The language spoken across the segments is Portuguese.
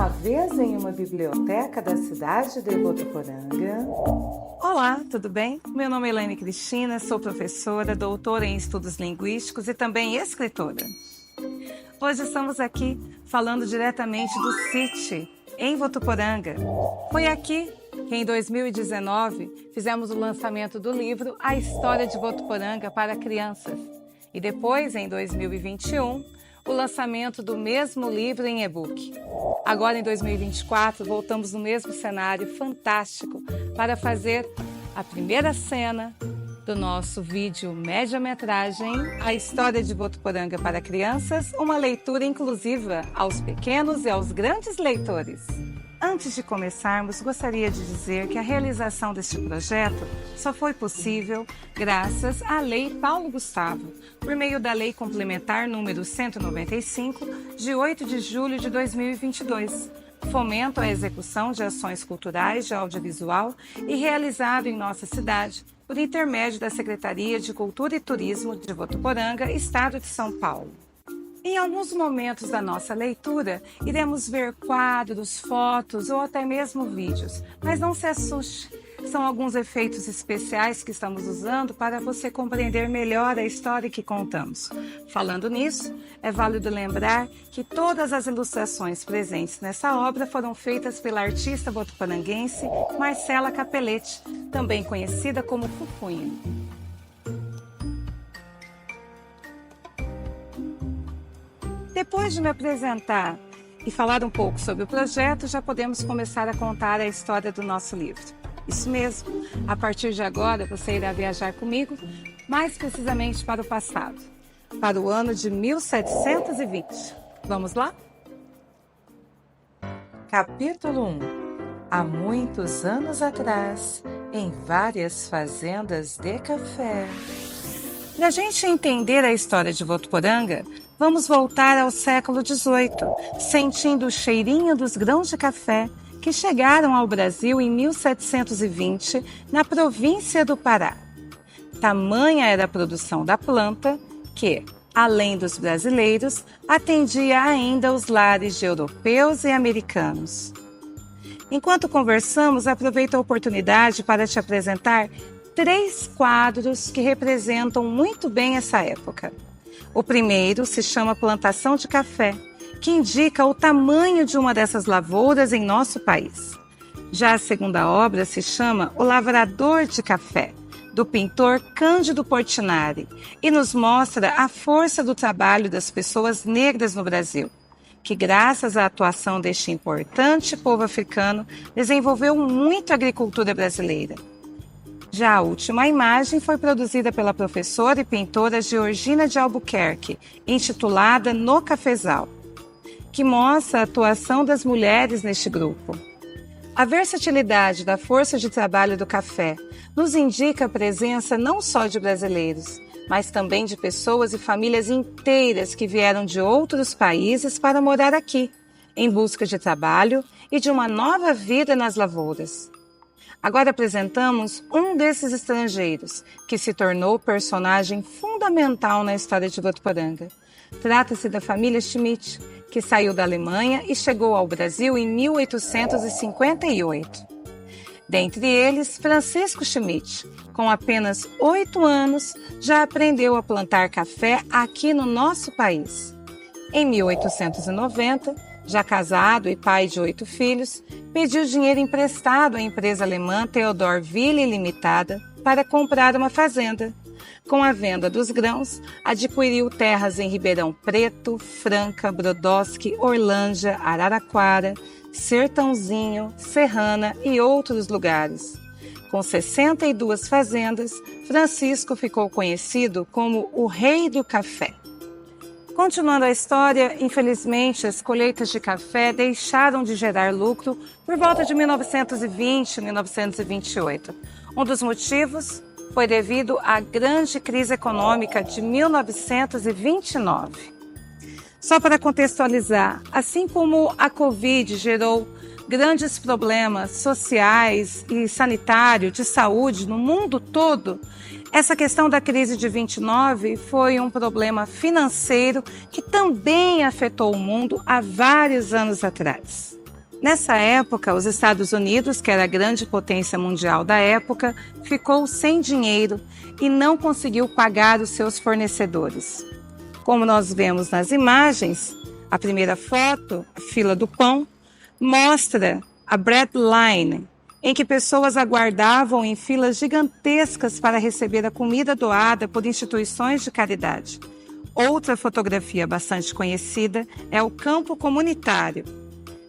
uma vez em uma biblioteca da cidade de Votuporanga. Olá, tudo bem? Meu nome é Elaine Cristina, sou professora, doutora em estudos linguísticos e também escritora. Hoje estamos aqui falando diretamente do CIT, em Votuporanga. Foi aqui que em 2019 fizemos o lançamento do livro A História de Votuporanga para Crianças e depois, em 2021, o lançamento do mesmo livro em e-book. Agora, em 2024, voltamos no mesmo cenário fantástico para fazer a primeira cena do nosso vídeo média-metragem A História de Votuporanga para Crianças, uma leitura inclusiva aos pequenos e aos grandes leitores. Antes de começarmos, gostaria de dizer que a realização deste projeto só foi possível graças à Lei Paulo Gustavo, por meio da Lei Complementar número 195, de 8 de julho de 2022, fomento à execução de ações culturais de audiovisual e realizado em nossa cidade por intermédio da Secretaria de Cultura e Turismo de Votuporanga, Estado de São Paulo. Em alguns momentos da nossa leitura, iremos ver quadros, fotos ou até mesmo vídeos, mas não se assuste. São alguns efeitos especiais que estamos usando para você compreender melhor a história que contamos. Falando nisso, é válido lembrar que todas as ilustrações presentes nessa obra foram feitas pela artista votuporanguense Marcela Capelletti, também conhecida como Fufunha. Depois de me apresentar e falar um pouco sobre o projeto, já podemos começar a contar a história do nosso livro. Isso mesmo, a partir de agora você irá viajar comigo, mais precisamente para o passado, para o ano de 1720. Vamos lá? Capítulo 1. Há muitos anos atrás, em várias fazendas de café. Para a gente entender a história de Votuporanga, vamos voltar ao século XVIII, sentindo o cheirinho dos grãos de café que chegaram ao Brasil em 1720, na província do Pará. Tamanha era a produção da planta que, além dos brasileiros, atendia ainda os lares de europeus e americanos. Enquanto conversamos, aproveito a oportunidade para te apresentar 3 quadros que representam muito bem essa época. O primeiro se chama Plantação de Café, que indica o tamanho de uma dessas lavouras em nosso país. Já a segunda obra se chama O Lavrador de Café, do pintor Cândido Portinari, e nos mostra a força do trabalho das pessoas negras no Brasil, que graças à atuação deste importante povo africano, desenvolveu muito a agricultura brasileira. Já a última imagem foi produzida pela professora e pintora Georgina de Albuquerque, intitulada No Cafezal, que mostra a atuação das mulheres neste grupo. A versatilidade da força de trabalho do café nos indica a presença não só de brasileiros, mas também de pessoas e famílias inteiras que vieram de outros países para morar aqui, em busca de trabalho e de uma nova vida nas lavouras. Agora apresentamos um desses estrangeiros, que se tornou personagem fundamental na história de Votuporanga. Trata-se da família Schmidt, que saiu da Alemanha e chegou ao Brasil em 1858. Dentre eles, Francisco Schmidt, com apenas 8 anos, já aprendeu a plantar café aqui no nosso país. Em 1890, já casado e pai de 8 filhos, pediu dinheiro emprestado à empresa alemã Theodor Willi Limitada para comprar uma fazenda. Com a venda dos grãos, adquiriu terras em Ribeirão Preto, Franca, Brodowski, Orlândia, Araraquara, Sertãozinho, Serrana e outros lugares. Com 62 fazendas, Francisco ficou conhecido como o Rei do Café. Continuando a história, infelizmente, as colheitas de café deixaram de gerar lucro por volta de 1920 e 1928. Um dos motivos foi devido à grande crise econômica de 1929. Só para contextualizar, assim como a Covid gerou grandes problemas sociais e sanitários de saúde no mundo todo, essa questão da crise de 29 foi um problema financeiro que também afetou o mundo há vários anos atrás. Nessa época, os Estados Unidos, que era a grande potência mundial da época, ficou sem dinheiro e não conseguiu pagar os seus fornecedores. Como nós vemos nas imagens, a primeira foto, a fila do pão, mostra a bread line, em que pessoas aguardavam em filas gigantescas para receber a comida doada por instituições de caridade. Outra fotografia bastante conhecida é o campo comunitário.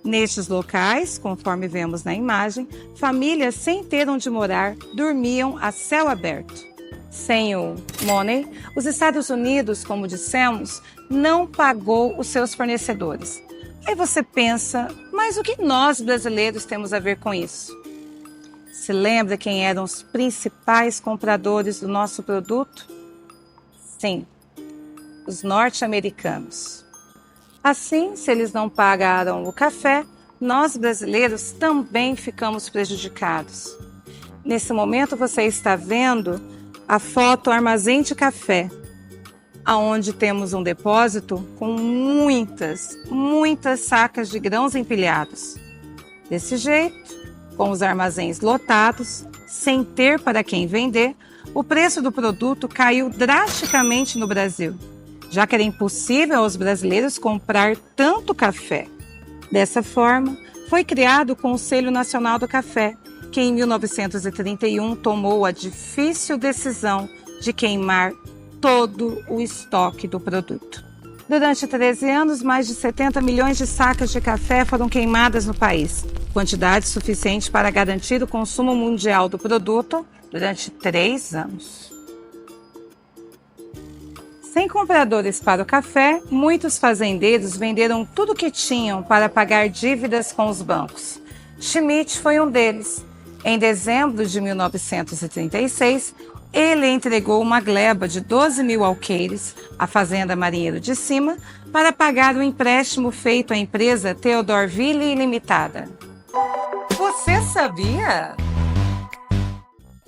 Nestes locais, conforme vemos na imagem, famílias sem ter onde morar dormiam a céu aberto. Sem o money, os Estados Unidos, como dissemos, não pagou os seus fornecedores. Aí você pensa, mas o que nós brasileiros temos a ver com isso? Se lembra quem eram os principais compradores do nosso produto? Sim, os norte-americanos. Assim, se eles não pagaram o café, nós brasileiros também ficamos prejudicados. Nesse momento você está vendo a foto Armazém de Café, onde temos um depósito com muitas sacas de grãos empilhados. Desse jeito, com os armazéns lotados, sem ter para quem vender, o preço do produto caiu drasticamente no Brasil, já que era impossível aos brasileiros comprar tanto café. Dessa forma, foi criado o Conselho Nacional do Café, que em 1931 tomou a difícil decisão de queimar todo o estoque do produto. Durante 13 anos, mais de 70 milhões de sacas de café foram queimadas no país, quantidade suficiente para garantir o consumo mundial do produto durante 3 anos. Sem compradores para o café, muitos fazendeiros venderam tudo o que tinham para pagar dívidas com os bancos. Schmidt foi um deles. Em dezembro de 1936, ele entregou uma gleba de 12 mil alqueires à Fazenda Marinheiro de Cima para pagar o empréstimo feito à empresa Theodorville Limitada. Você sabia?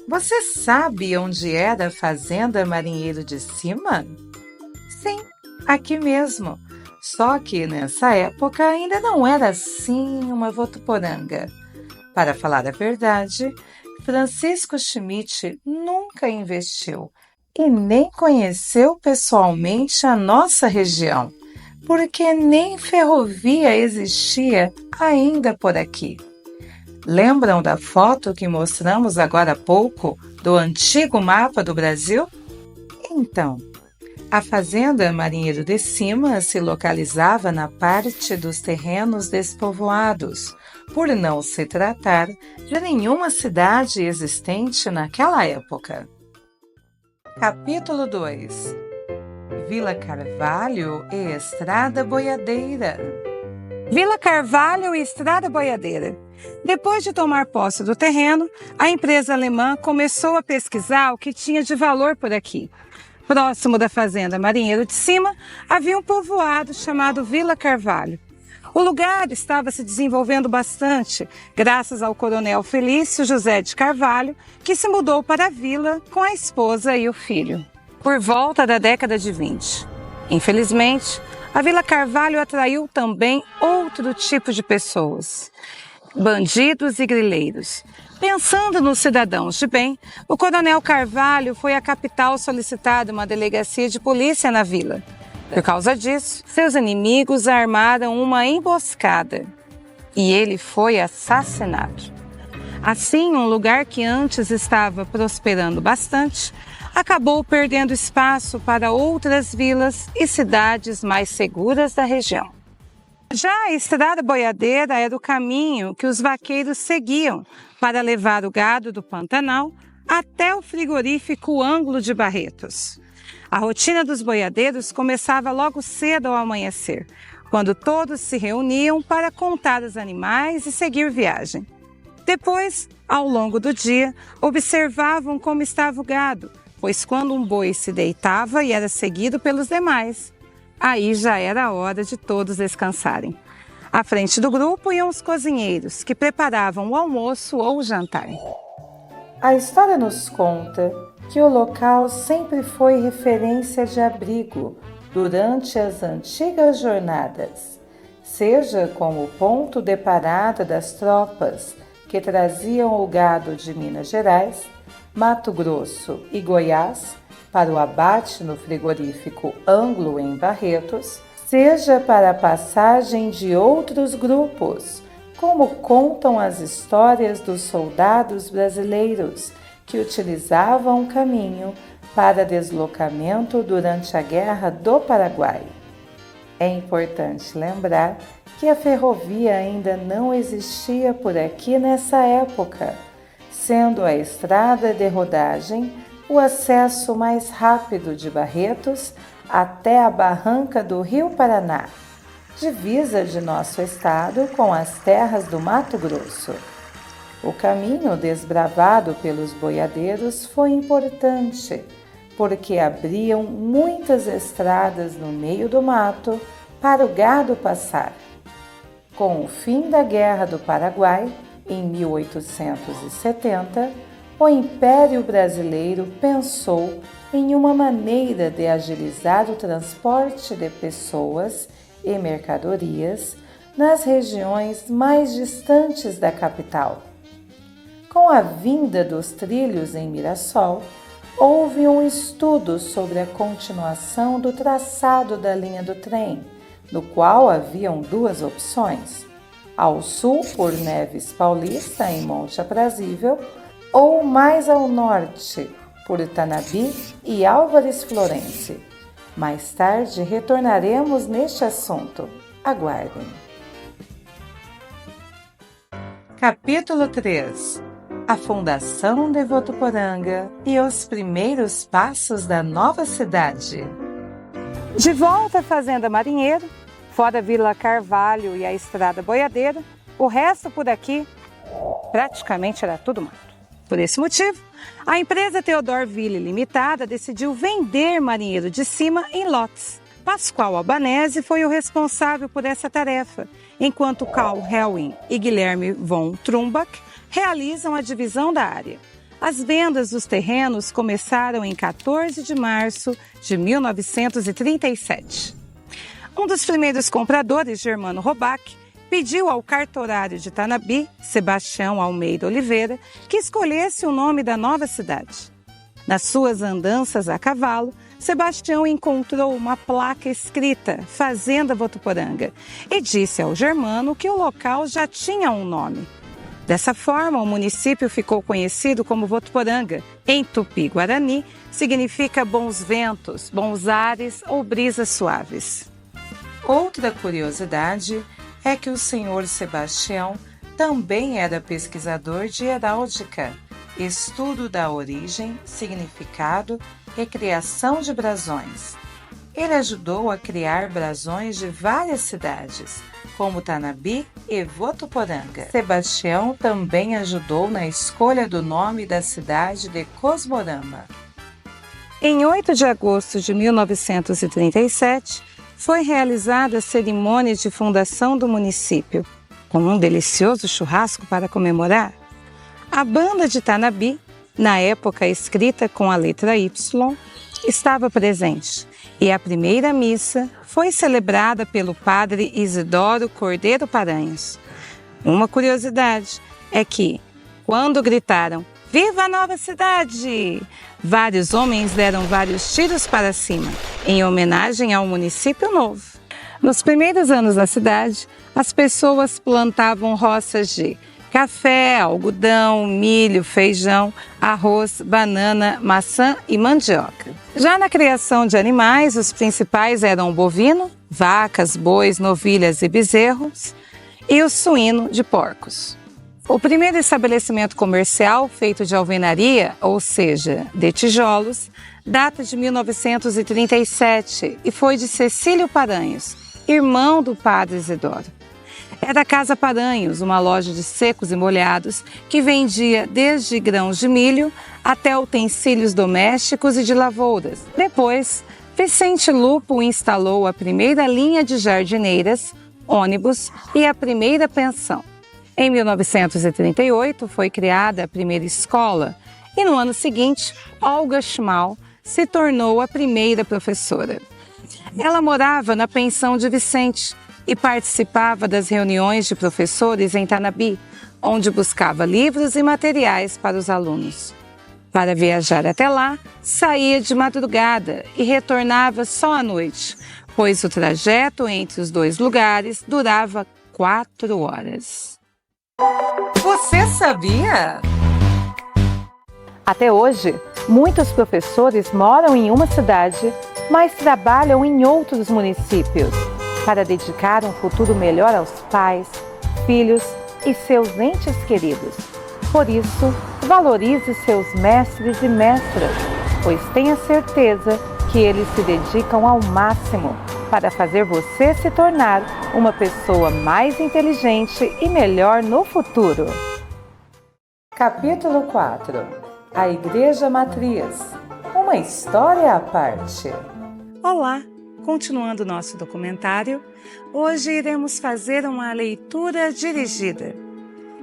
Você sabe onde era a Fazenda Marinheiro de Cima? Sim, aqui mesmo. Só que nessa época ainda não era assim uma Votuporanga. Para falar a verdade, Francisco Schmidt nunca investiu e nem conheceu pessoalmente a nossa região, porque nem ferrovia existia ainda por aqui. Lembram da foto que mostramos agora há pouco do antigo mapa do Brasil? Então, a Fazenda Marinheiro de Cima se localizava na parte dos terrenos despovoados, por não se tratar de nenhuma cidade existente naquela época. Capítulo 2. Vila Carvalho e Estrada Boiadeira. Vila Carvalho e Estrada Boiadeira. Depois de tomar posse do terreno, a empresa alemã começou a pesquisar o que tinha de valor por aqui. Próximo da Fazenda Marinheiro de Cima, havia um povoado chamado Vila Carvalho. O lugar estava se desenvolvendo bastante, graças ao coronel Felício José de Carvalho, que se mudou para a vila com a esposa e o filho, por volta da década de 20. Infelizmente, a Vila Carvalho atraiu também outro tipo de pessoas, bandidos e grileiros. Pensando nos cidadãos de bem, o coronel Carvalho foi à capital solicitar uma delegacia de polícia na vila. Por causa disso, seus inimigos armaram uma emboscada e ele foi assassinado. Assim, um lugar que antes estava prosperando bastante, acabou perdendo espaço para outras vilas e cidades mais seguras da região. Já a Estrada Boiadeira era o caminho que os vaqueiros seguiam para levar o gado do Pantanal até o frigorífico Ângulo de Barretos. A rotina dos boiadeiros começava logo cedo ao amanhecer, quando todos se reuniam para contar os animais e seguir viagem. Depois, ao longo do dia, observavam como estava o gado, pois quando um boi se deitava e era seguido pelos demais, aí já era a hora de todos descansarem. À frente do grupo iam os cozinheiros, que preparavam o almoço ou o jantar. A história nos conta que o local sempre foi referência de abrigo durante as antigas jornadas, seja como ponto de parada das tropas que traziam o gado de Minas Gerais, Mato Grosso e Goiás para o abate no frigorífico Anglo em Barretos, seja para a passagem de outros grupos, como contam as histórias dos soldados brasileiros que utilizavam o caminho para deslocamento durante a Guerra do Paraguai. É importante lembrar que a ferrovia ainda não existia por aqui nessa época, sendo a estrada de rodagem o acesso mais rápido de Barretos até a barranca do Rio Paraná, divisa de nosso estado com as terras do Mato Grosso. O caminho desbravado pelos boiadeiros foi importante, porque abriam muitas estradas no meio do mato para o gado passar. Com o fim da Guerra do Paraguai, em 1870, o Império Brasileiro pensou em uma maneira de agilizar o transporte de pessoas e mercadorias nas regiões mais distantes da capital. Com a vinda dos trilhos em Mirassol, houve um estudo sobre a continuação do traçado da linha do trem, no qual haviam duas opções: ao sul por Neves Paulista, em Monte Aprazível, ou mais ao norte por Tanabi e Álvares Florence. Mais tarde retornaremos neste assunto. Aguardem. Capítulo 3. A fundação de Votuporanga e os primeiros passos da nova cidade. De volta à Fazenda Marinheiro, fora a Vila Carvalho e a Estrada Boiadeira, o resto por aqui praticamente era tudo mato. Por esse motivo, a empresa Teodorville Limitada decidiu vender Marinheiro de Cima em lotes. Pascoal Albanese foi o responsável por essa tarefa, enquanto Karl Helwing e Guilherme von Trumbach realizam a divisão da área. As vendas dos terrenos começaram em 14 de março de 1937. Um dos primeiros compradores, Germano Robach, pediu ao cartorário de Tanabi, Sebastião Almeida Oliveira, que escolhesse o nome da nova cidade. Nas suas andanças a cavalo, Sebastião encontrou uma placa escrita Fazenda Votuporanga e disse ao Germano que o local já tinha um nome. Dessa forma, o município ficou conhecido como Votuporanga. Em Tupi-Guarani, significa bons ventos, bons ares ou brisas suaves. Outra curiosidade é que o senhor Sebastião também era pesquisador de heráldica, estudo da origem, significado e criação de brasões. Ele ajudou a criar brasões de várias cidades, como Tanabi e Votuporanga. Sebastião também ajudou na escolha do nome da cidade de Cosmorama. Em 8 de agosto de 1937, foi realizada a cerimônia de fundação do município, com um delicioso churrasco para comemorar. A banda de Tanabi, na época escrita com a letra Y, estava presente e a primeira missa foi celebrada pelo padre Isidoro Cordeiro Paranhos. Uma curiosidade é que, quando gritaram "Viva a nova cidade!", vários homens deram vários tiros para cima, em homenagem ao município novo. Nos primeiros anos da cidade, as pessoas plantavam roças de café, algodão, milho, feijão, arroz, banana, maçã e mandioca. Já na criação de animais, os principais eram o bovino, vacas, bois, novilhas e bezerros, e o suíno de porcos. O primeiro estabelecimento comercial feito de alvenaria, ou seja, de tijolos, data de 1937 e foi de Cecílio Paranhos, irmão do padre Isidoro. Era a Casa Paranhos, uma loja de secos e molhados que vendia desde grãos de milho até utensílios domésticos e de lavouras. Depois, Vicente Lupo instalou a primeira linha de jardineiras, ônibus e a primeira pensão. Em 1938, foi criada a primeira escola e no ano seguinte, Olga Schmal se tornou a primeira professora. Ela morava na pensão de Vicente, e participava das reuniões de professores em Tanabi, onde buscava livros e materiais para os alunos. Para viajar até lá, saía de madrugada e retornava só à noite, pois o trajeto entre os dois lugares durava 4 horas. Você sabia? Até hoje, muitos professores moram em uma cidade, mas trabalham em outros municípios, para dedicar um futuro melhor aos pais, filhos e seus entes queridos. Por isso, valorize seus mestres e mestras, pois tenha certeza que eles se dedicam ao máximo para fazer você se tornar uma pessoa mais inteligente e melhor no futuro. Capítulo 4. A Igreja Matriz. Uma história à parte. Olá! Continuando nosso documentário, hoje iremos fazer uma leitura dirigida,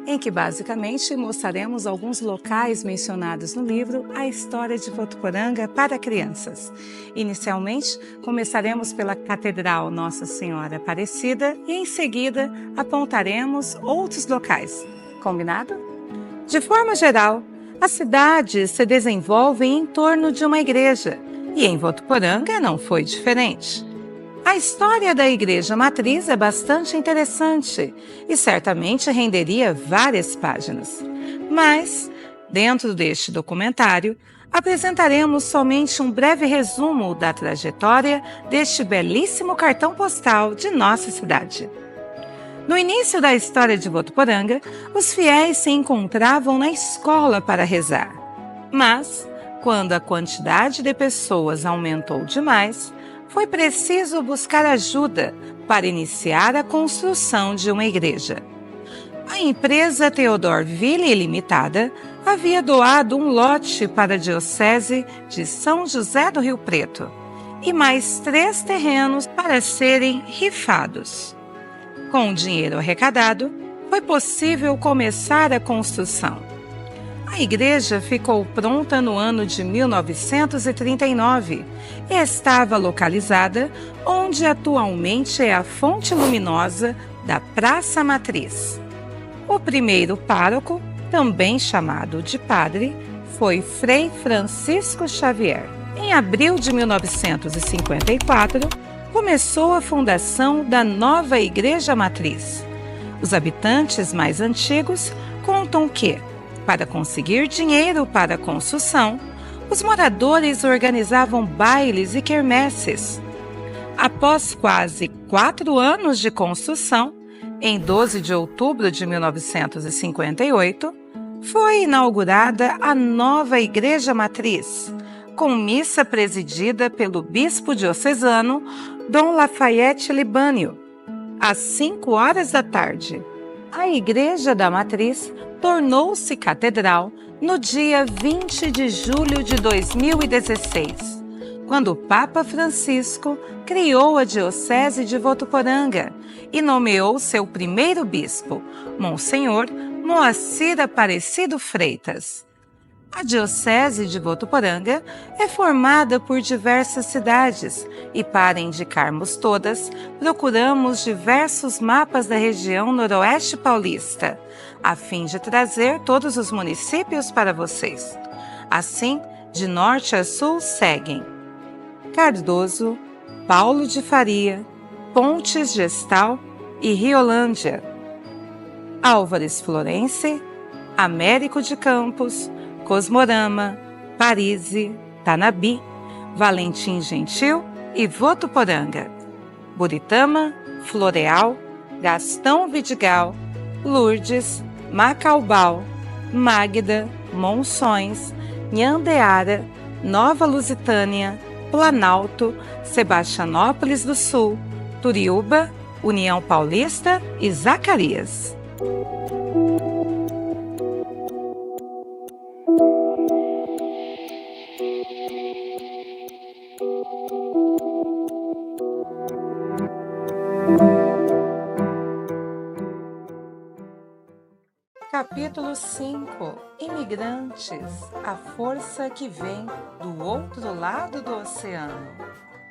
em que basicamente mostraremos alguns locais mencionados no livro A História de Votuporanga para Crianças. Inicialmente, começaremos pela Catedral Nossa Senhora Aparecida e em seguida apontaremos outros locais. Combinado? De forma geral, a cidade se desenvolve em torno de uma igreja e em Votuporanga não foi diferente. A história da Igreja Matriz é bastante interessante e certamente renderia várias páginas. Mas, dentro deste documentário, apresentaremos somente um breve resumo da trajetória deste belíssimo cartão postal de nossa cidade. No início da história de Votuporanga, os fiéis se encontravam na escola para rezar. Mas, quando a quantidade de pessoas aumentou demais, foi preciso buscar ajuda para iniciar a construção de uma igreja. A empresa Theodorville Limitada havia doado um lote para a Diocese de São José do Rio Preto e mais 3 terrenos para serem rifados. Com o dinheiro arrecadado, foi possível começar a construção. A igreja ficou pronta no ano de 1939 e estava localizada onde atualmente é a fonte luminosa da Praça Matriz. O primeiro pároco, também chamado de padre, foi Frei Francisco Xavier. Em abril de 1954, começou a fundação da nova Igreja Matriz. Os habitantes mais antigos contam que, para conseguir dinheiro para a construção, os moradores organizavam bailes e quermesses. Após quase 4 anos de construção, em 12 de outubro de 1958, foi inaugurada a nova Igreja Matriz, com missa presidida pelo bispo diocesano Dom Lafayette Libânio, às 5 horas da tarde. A Igreja da Matriz tornou-se catedral no dia 20 de julho de 2016, quando o Papa Francisco criou a Diocese de Votuporanga e nomeou seu primeiro bispo, Monsenhor Moacir Aparecido Freitas. A Diocese de Votuporanga é formada por diversas cidades e, para indicarmos todas, procuramos diversos mapas da região noroeste paulista, a fim de trazer todos os municípios para vocês. Assim, de norte a sul seguem Cardoso, Paulo de Faria, Pontes Gestal e Riolândia, Álvares Florense, Américo de Campos, Cosmorama, Parise, Tanabi, Valentim Gentil e Votuporanga, Buritama, Floreal, Gastão Vidigal, Lourdes, Macaubal, Magda, Monções, Nhandeara, Nova Lusitânia, Planalto, Sebastianópolis do Sul, Turiúba, União Paulista e Zacarias. Capítulo 5. Imigrantes, a força que vem do outro lado do oceano.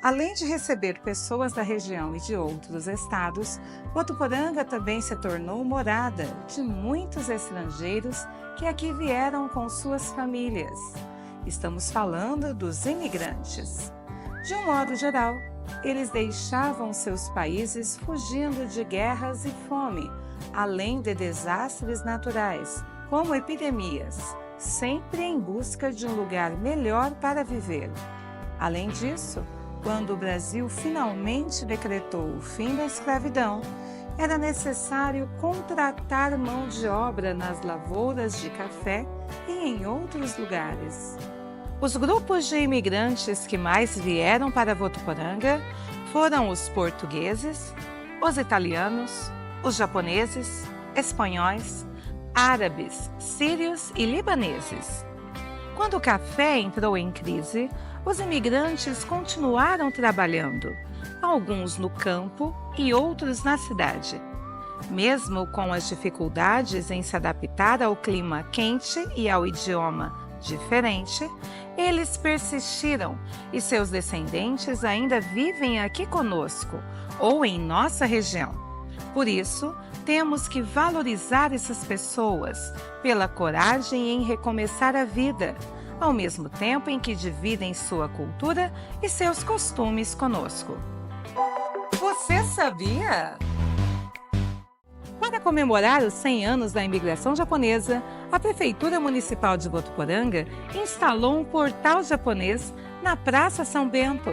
Além de receber pessoas da região e de outros estados, Votuporanga também se tornou morada de muitos estrangeiros que aqui vieram com suas famílias. Estamos falando dos imigrantes. De um modo geral, eles deixavam seus países fugindo de guerras e fome, além de desastres naturais, como epidemias, sempre em busca de um lugar melhor para viver. Além disso, quando o Brasil finalmente decretou o fim da escravidão, era necessário contratar mão de obra nas lavouras de café e em outros lugares. Os grupos de imigrantes que mais vieram para Votuporanga foram os portugueses, os italianos, os japoneses, espanhóis, árabes, sírios e libaneses. Quando o café entrou em crise, os imigrantes continuaram trabalhando, alguns no campo e outros na cidade. Mesmo com as dificuldades em se adaptar ao clima quente e ao idioma diferente, eles persistiram e seus descendentes ainda vivem aqui conosco ou em nossa região. Por isso, temos que valorizar essas pessoas pela coragem em recomeçar a vida, ao mesmo tempo em que dividem sua cultura e seus costumes conosco. Você sabia? Para comemorar os 100 anos da imigração japonesa, a Prefeitura Municipal de Votuporanga instalou um portal japonês na Praça São Bento.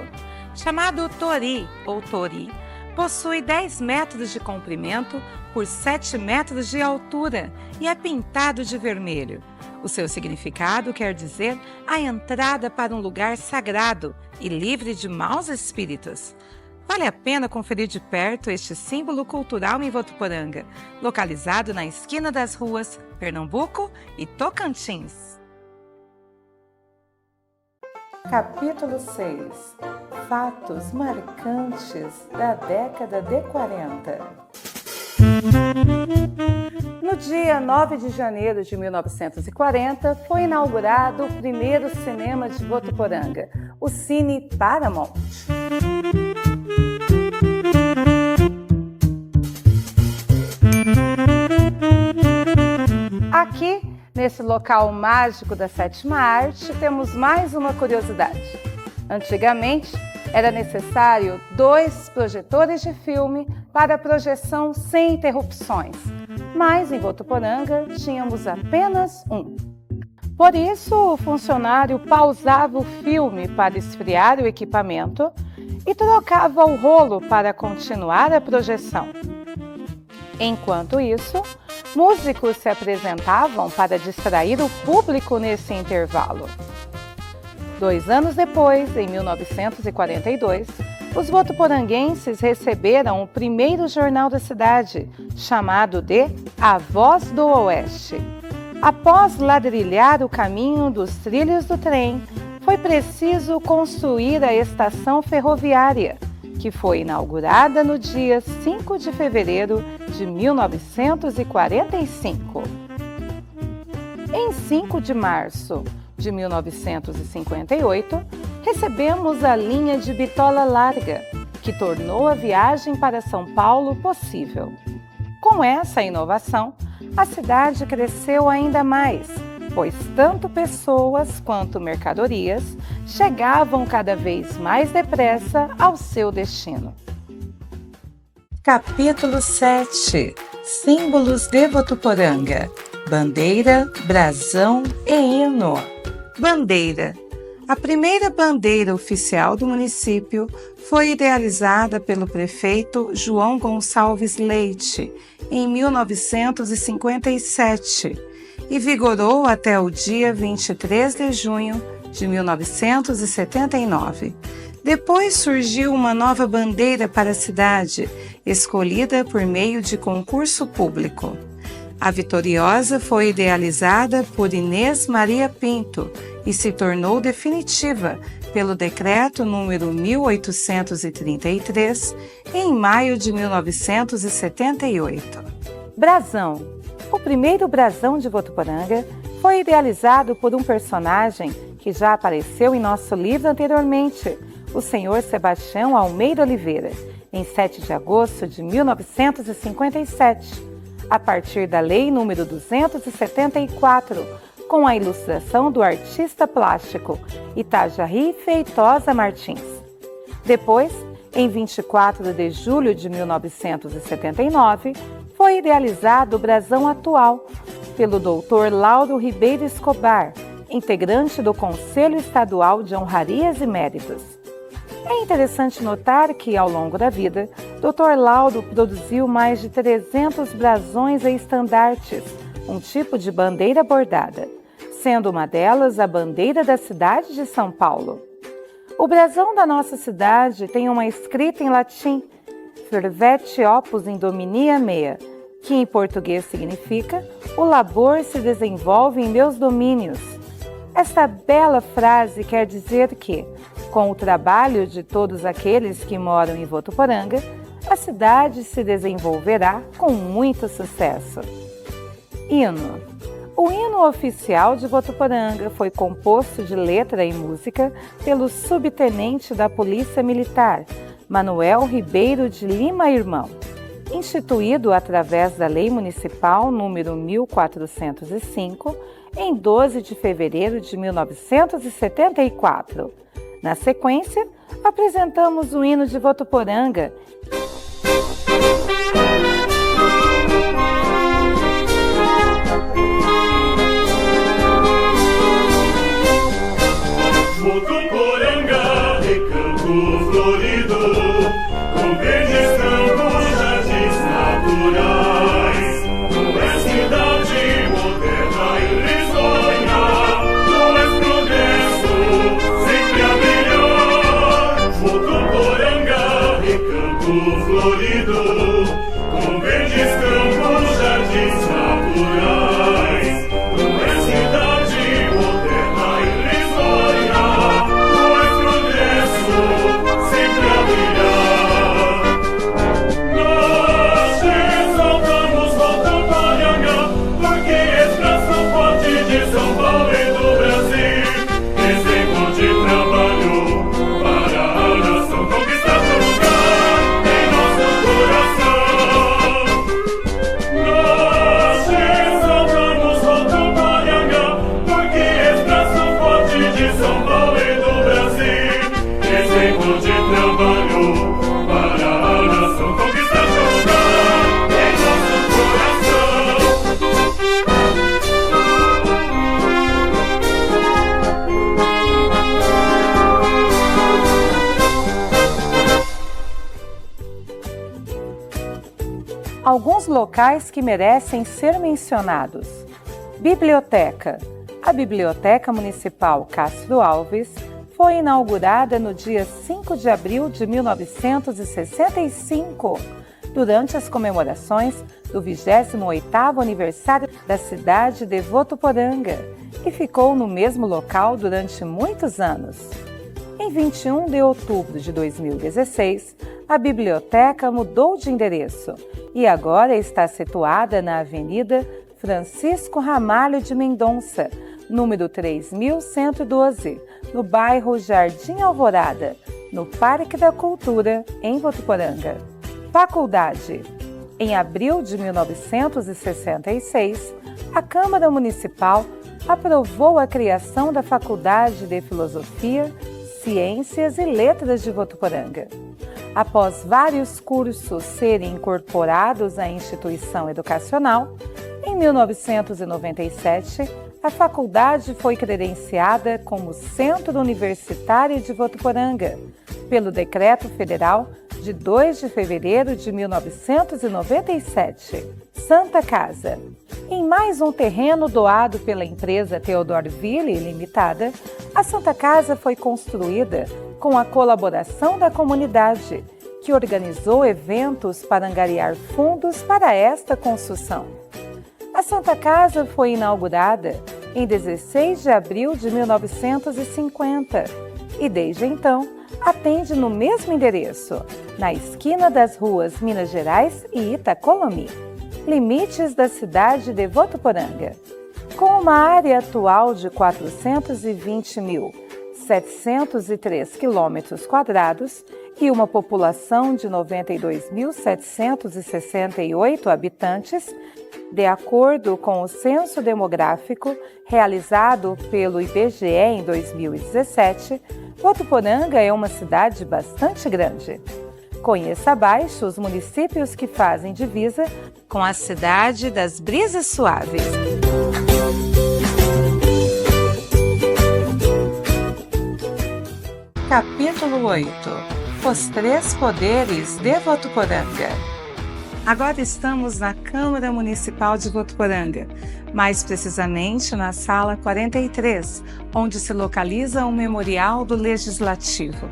Chamado Tori, ou Tori, possui 10 metros de comprimento por 7 metros de altura e é pintado de vermelho. O seu significado quer dizer a entrada para um lugar sagrado e livre de maus espíritos. Vale a pena conferir de perto este símbolo cultural em Votuporanga, localizado na esquina das ruas Pernambuco e Tocantins. Capítulo 6. Fatos marcantes da década de 40. No dia 9 de janeiro de 1940, foi inaugurado o primeiro cinema de Votuporanga, o Cine Paramount. Aqui, nesse local mágico da sétima arte, temos mais uma curiosidade. Antigamente, era necessário 2 projetores de filme para projeção sem interrupções, mas em Votuporanga tínhamos apenas um. Por isso, o funcionário pausava o filme para esfriar o equipamento e trocava o rolo para continuar a projeção. Enquanto isso, músicos se apresentavam para distrair o público nesse intervalo. 2 anos depois, em 1942, os votuporanguenses receberam o primeiro jornal da cidade, chamado de A Voz do Oeste. Após ladrilhar o caminho dos trilhos do trem, foi preciso construir a estação ferroviária, que foi inaugurada no dia 5 de fevereiro de 1945. Em 5 de março de 1958, recebemos a linha de bitola larga, que tornou a viagem para São Paulo possível. Com essa inovação, a cidade cresceu ainda mais, pois tanto pessoas quanto mercadorias chegavam cada vez mais depressa ao seu destino. Capítulo 7. Símbolos de Votuporanga: bandeira, brasão e hino. Bandeira. A primeira bandeira oficial do município foi idealizada pelo prefeito João Gonçalves Leite em 1957 e vigorou até o dia 23 de junho de 1979. Depois surgiu uma nova bandeira para a cidade, escolhida por meio de concurso público. A vitoriosa foi idealizada por Inês Maria Pinto e se tornou definitiva pelo Decreto número 1833, em maio de 1978. Brasão. O primeiro brasão de Votuporanga foi idealizado por um personagem que já apareceu em nosso livro anteriormente, o Sr. Sebastião Almeida Oliveira, em 7 de agosto de 1957, a partir da Lei nº 274, com a ilustração do artista plástico Itajaí Feitosa Martins. Depois, em 24 de julho de 1979, foi idealizado o brasão atual pelo Dr. Lauro Ribeiro Escobar, integrante do Conselho Estadual de Honrarias e Méritos. É interessante notar que, ao longo da vida, Dr. Lauro produziu mais de 300 brasões e estandartes, um tipo de bandeira bordada, sendo uma delas a bandeira da cidade de São Paulo. O brasão da nossa cidade tem uma escrita em latim, Fervet opus in dominia mea, que em português significa o labor se desenvolve em meus domínios. Esta bela frase quer dizer que, com o trabalho de todos aqueles que moram em Votuporanga, a cidade se desenvolverá com muito sucesso. Hino. O hino oficial de Votuporanga foi composto de letra e música pelo subtenente da Polícia Militar, Manuel Ribeiro de Lima Irmão, instituído através da Lei Municipal número 1405, em 12 de fevereiro de 1974. Na sequência, apresentamos o hino de Votuporanga. Votuporanga, recanto florido, com verdes campos, jardins naturais. Tu és cidade moderna e risonha, tu és progresso, sempre a melhor. Votuporanga, recanto florido, com verdes campos, jardins naturais. Tu és cidade moderna e risonha, sempre a brilhar. Nós exaltamos Votuporanga, porque és braço forte de São Paulo e do Brasil, exemplo de trabalho para a nação, conquistar seu lugar em nosso coração. Nós exaltamos Votuporanga, porque és braço forte de São Paulo e do Brasil, exemplo de trabalho para a nação, conquistar seu lugar em nosso coração. Alguns locais que merecem ser mencionados. Biblioteca. A Biblioteca Municipal Castro Alves foi inaugurada no dia 5 de abril de 1965, durante as comemorações do 28º aniversário da cidade de Votuporanga, e ficou no mesmo local durante muitos anos. Em 21 de outubro de 2016, a biblioteca mudou de endereço e agora está situada na Avenida Francisco Ramalho de Mendonça, número 3112, no bairro Jardim Alvorada, no Parque da Cultura, em Votuporanga. Faculdade. Em abril de 1966, a Câmara Municipal aprovou a criação da Faculdade de Filosofia, Ciências e Letras de Votuporanga. Após vários cursos serem incorporados à instituição educacional, em 1997, a faculdade foi credenciada como Centro Universitário de Votuporanga, pelo Decreto Federal de 2 de fevereiro de 1997. Santa Casa. Em mais um terreno doado pela empresa Theodorville Limitada, a Santa Casa foi construída com a colaboração da comunidade, que organizou eventos para angariar fundos para esta construção. A Santa Casa foi inaugurada em 16 de abril de 1950 e, desde então, atende no mesmo endereço, na esquina das ruas Minas Gerais e Itacolomi, limites da cidade de Votuporanga. Com uma área atual de 420.000 703 quilômetros quadrados e uma população de 92.768 habitantes, de acordo com o Censo Demográfico realizado pelo IBGE em 2017, Votuporanga é uma cidade bastante grande. Conheça abaixo os municípios que fazem divisa Com a cidade das brisas suaves. Capítulo 8. Os três poderes de Votuporanga. Agora estamos na Câmara Municipal de Votuporanga, mais precisamente na Sala 43, onde se localiza o Memorial do Legislativo.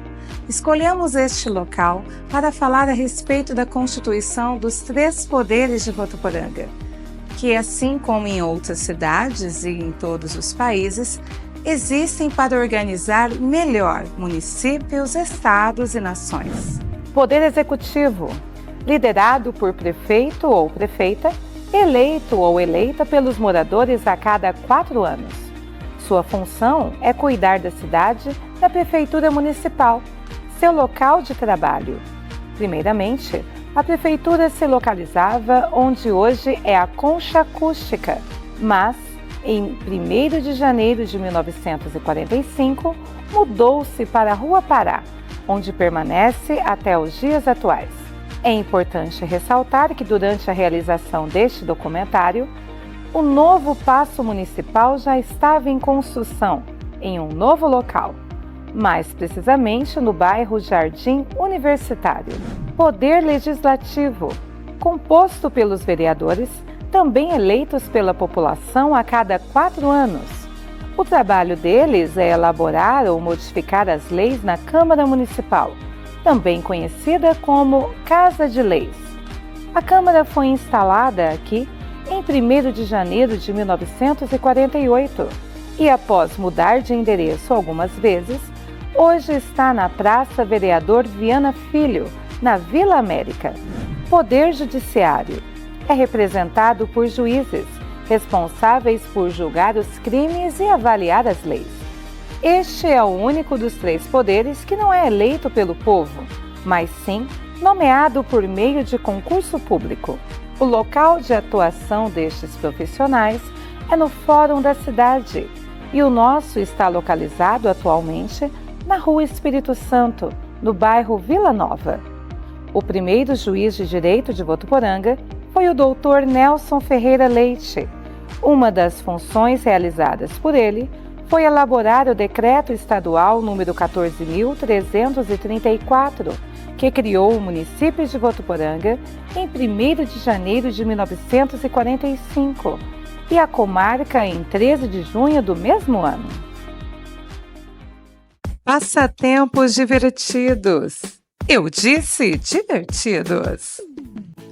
Escolhemos este local para falar a respeito da Constituição dos Três Poderes de Votuporanga, que, assim como em outras cidades e em todos os países, existem para organizar melhor municípios, estados e nações. Poder Executivo, liderado por prefeito ou prefeita, eleito ou eleita pelos moradores a cada 4 anos. Sua função é cuidar da cidade da Prefeitura Municipal, seu local de trabalho. Primeiramente, a prefeitura se localizava onde hoje é a Concha Acústica, mas em 1º de janeiro de 1945 mudou-se para a Rua Pará, onde permanece até os dias atuais. É importante ressaltar que durante a realização deste documentário, o novo Paço Municipal já estava em construção, em um novo local, mais precisamente no bairro Jardim Universitário. Poder Legislativo, composto pelos vereadores, também eleitos pela população a cada 4 anos. O trabalho deles é elaborar ou modificar as leis na Câmara Municipal, também conhecida como Casa de Leis. A Câmara foi instalada aqui em 1º de janeiro de 1948 e, após mudar de endereço algumas vezes, hoje está na Praça Vereador Viana Filho, na Vila América. Poder Judiciário é representado por juízes, responsáveis por julgar os crimes e avaliar as leis. Este é o único dos 3 poderes que não é eleito pelo povo, mas sim nomeado por meio de concurso público. O local de atuação destes profissionais é no Fórum da cidade e o nosso está localizado atualmente na Rua Espírito Santo, no bairro Vila Nova. O primeiro juiz de direito de Votuporanga foi o Dr. Nelson Ferreira Leite. Uma das funções realizadas por ele foi elaborar o Decreto Estadual número 14.334, que criou o município de Votuporanga em 1º de janeiro de 1945 e a comarca em 13 de junho do mesmo ano. Passatempos divertidos. Eu disse divertidos.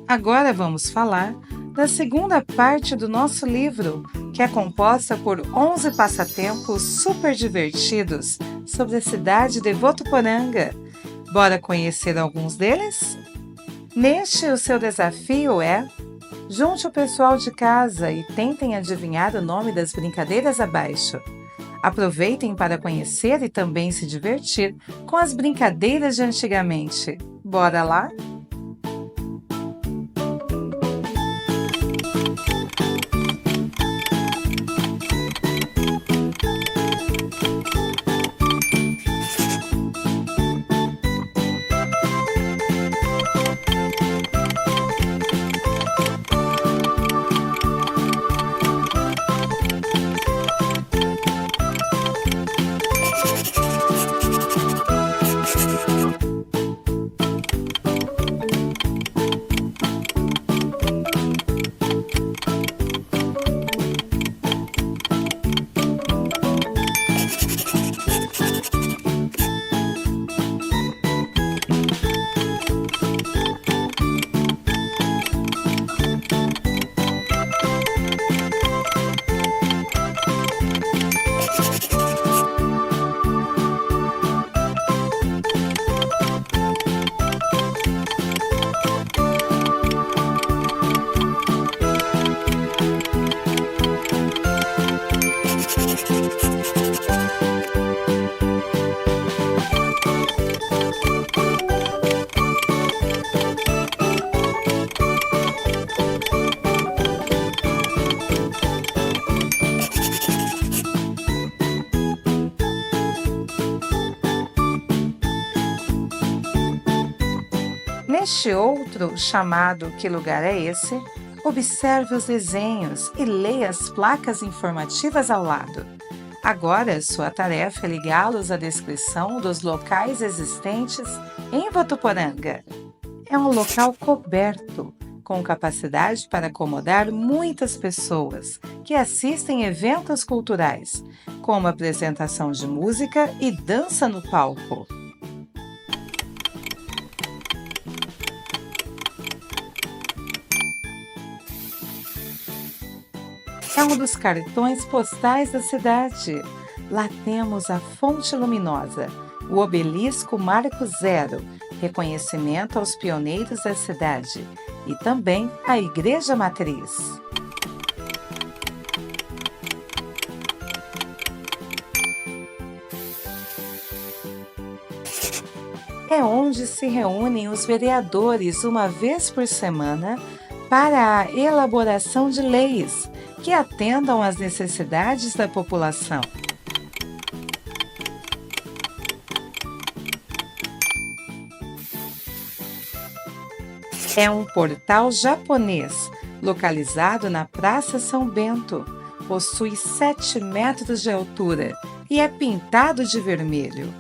Agora vamos falar da segunda parte do nosso livro, que é composta por 11 passatempos super divertidos sobre a cidade de Votuporanga. Bora conhecer alguns deles? Neste, o seu desafio é: junte o pessoal de casa e tentem adivinhar o nome das brincadeiras abaixo. Aproveitem para conhecer e também se divertir com as brincadeiras de antigamente. Bora lá? Neste outro, chamado Que Lugar é Esse?, observe os desenhos e leia as placas informativas ao lado. Agora, sua tarefa é ligá-los à descrição dos locais existentes em Votuporanga. É um local coberto, com capacidade para acomodar muitas pessoas que assistem eventos culturais, como apresentação de música e dança no palco. É um dos cartões postais da cidade. Lá temos a Fonte Luminosa, o Obelisco Marco Zero, reconhecimento aos pioneiros da cidade, e também a Igreja Matriz. É onde se reúnem os vereadores uma vez por semana para a elaboração de leis que atendam às necessidades da população. É um portal japonês, localizado na Praça São Bento. Possui 7 metros de altura e é pintado de vermelho.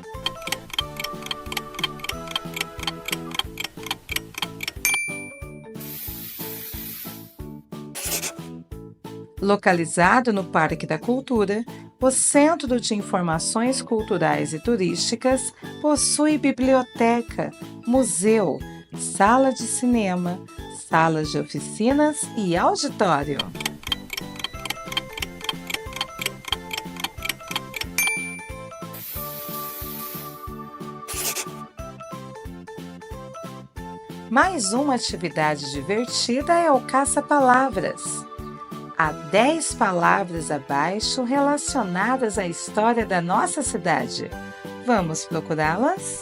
Localizado no Parque da Cultura, o Centro de Informações Culturais e Turísticas possui biblioteca, museu, sala de cinema, salas de oficinas e auditório. Mais uma atividade divertida é o caça-palavras. Há 10 palavras abaixo relacionadas à história da nossa cidade. Vamos procurá-las?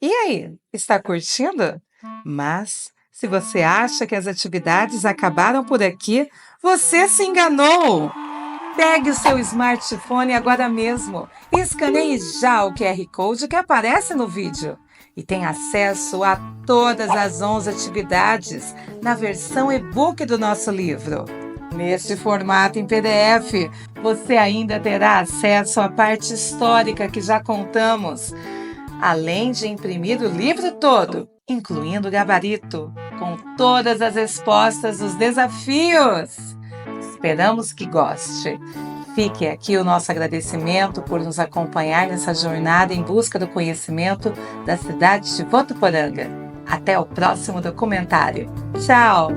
E aí, está curtindo? Mas, se você acha que as atividades acabaram por aqui, você se enganou! Pegue o seu smartphone agora mesmo e escaneie já o QR Code que aparece no vídeo. E tem acesso a todas as 11 atividades na versão e-book do nosso livro. Neste formato em PDF, você ainda terá acesso à parte histórica que já contamos, além de imprimir o livro todo, incluindo o gabarito, com todas as respostas dos desafios. Esperamos que goste. Fique aqui o nosso agradecimento por nos acompanhar nessa jornada em busca do conhecimento da cidade de Votuporanga. Até o próximo documentário. Tchau!